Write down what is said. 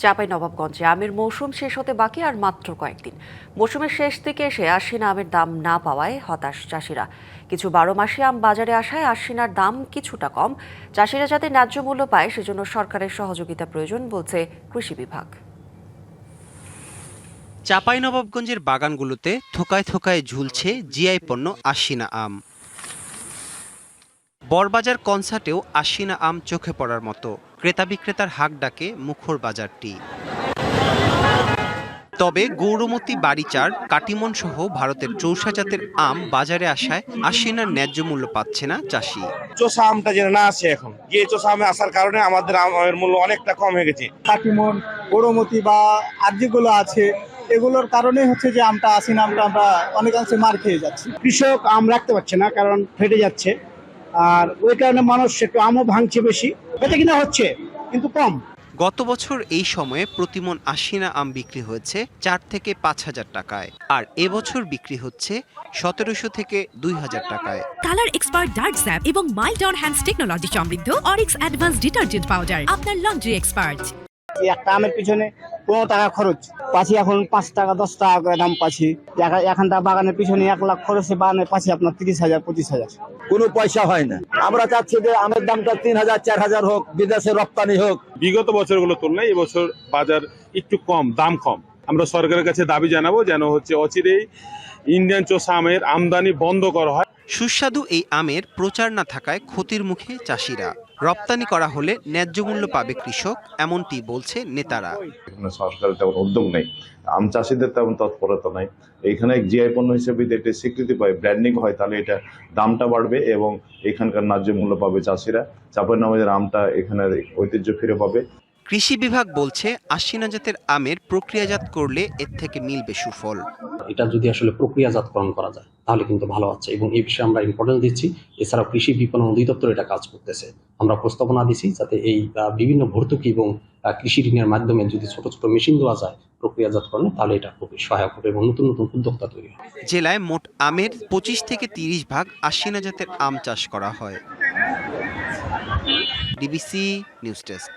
চাঁপাইনবাবগঞ্জে আমের মৌসুম শেষ হতে বাকি আর মাত্র কয়েকদিন। মৌসুমের শেষ দিকে এসে আশ্বিনা আমের দাম না পাওয়ায় হতাশ চাষিরা। কিছু 12 মাসি আম বাজারে আসায় আশ্বিনার দাম কিছুটা কম। চাষিরা যাতে ন্যায্য মূল্য পায় সেজন্য সরকারের সহযোগিতা প্রয়োজন বলছে কৃষি বিভাগ। চাঁপাইনবাবগঞ্জের বাগানগুলোতে থোকায় থোকায় ঝুলছে জিআই পণ্য আশ্বিনা আম। বড়বাজার কনসার্টেও আশ্বিনা আম চোখে পড়ার মতো। ক্রেতা বিক্রেতার হাক ডাকে মুখর বাজারটি। তবে গৌরমতী বাড়িচার কাটিমন সহ ভারতের চৌষা জাতের আম বাজারে আসায় আশ্বিনার ন্যায্য মূল্য পাচ্ছে না চাষি। চোষা আমটা যেন না আসে, এখন গিয়ে চোষা আমে আসার কারণে আমাদের আমের মূল্য অনেকটা কম হয়ে গেছে। কাটিমন, গৌরমতী বা আর যেগুলো আছে এগুলোর কারণে হচ্ছে যে আমটা আশ্বিনা আমটা আমরা অনেকাংশে মার খেয়ে যাচ্ছি। কৃষক আম রাখতে পারছে না, কারণ ফেটে যাচ্ছে, আর ওই কারণে মানুষ একটু আমও ভাঙছে বেশি। বেচা কিনা হচ্ছে কিন্তু কম। গত বছর এই সময়ে প্রতিমন আশ্বিনা আম বিক্রি হয়েছে 4 থেকে 5,000 টাকায়, আর এবছর বিক্রি হচ্ছে 1700 থেকে 2000 টাকায়। কালার এক্সপার্ট ডার্ক স্যাপ এবং মাইল্ড অন হ্যান্ডস টেকনোলজি সমৃদ্ধ অরিক্স অ্যাডভান্স ডিটারজেন্ট পাউডার আপনার লন্ড্রি এক্সপার্ট। একটা আমের পিছনে 15 টাকা খরচ পাচ্ছি, এখন 5 টাকা 10 টাকা করে দাম পাচ্ছি। এখানটা বাগানের পিছনে 1 লাখ খরচে বাগানে পাচ্ছি আপনার 30,000 25,000। কোনো পয়সা হয় না। আমরা চাচ্ছি যে আমের দামটা 3,000 4,000 হোক, বিদেশে রপ্তানি হোক। বিগত বছরগুলো তুলনায় এবছর বাজার একটু কম, দাম কম। আমরা সরকারের কাছে দাবি জানাবো যেন অচিরেই ইন্ডিয়ান চোষা আমের আমদানি বন্ধ করা হয়। সুস্বাদু এই আমের প্রচার না থাকায় ক্ষতির মুখে চাষিরা। রপ্তানি করা হলে ন্যায্য মূল্য পাবে কৃষক, এমনটি বলছে নেতারা। এখানে সরকারের তেমন উদ্যোগ নেই, আম চাষিদের তেমন তৎপরতা নাই। এখানে জিআই পণ্য হিসেবে যদি এটা স্বীকৃতি পায়, ব্র্যান্ডিং হয়, তাহলে এটা দামটা বাড়বে এবং এখানকার ন্যায্য মূল্য পাবে চাষিরা। চাঁপাইনবাবগঞ্জের আমটা এখানে ঐতিহ্য ফিরে পাবে। কৃষি বিভাগ বলছে আশ্বিনা জাতের আমের প্রক্রিয়াজাত করলে এর থেকে মিলবে সুফল। এটা যদি আসলে প্রক্রিয়াজাতকরণ করা যায় তাহলে কিন্তু ভালো হচ্ছে, এবং এই বিষয়ে আমরা ইম্পর্টেন্স দিচ্ছি। এছাড়াও কৃষি বিপণন অধিদপ্তর এটা কাজ করতেছে। আমরা প্রস্তাবনা দিচ্ছি যাতে এই বিভিন্ন ভর্তুকি এবং কৃষি ঋণের মাধ্যমে যদি ছোট ছোট মেশিন দেওয়া যায় প্রক্রিয়াজাতকরণে, তাহলে এটা খুবই সহায়ক হবে এবং নতুন নতুন উদ্যোক্তা তৈরি হবে। জেলায় মোট আমের 25 থেকে 30 ভাগ আশ্বিনা জাতের আম চাষ করা হয়। DBC news desk.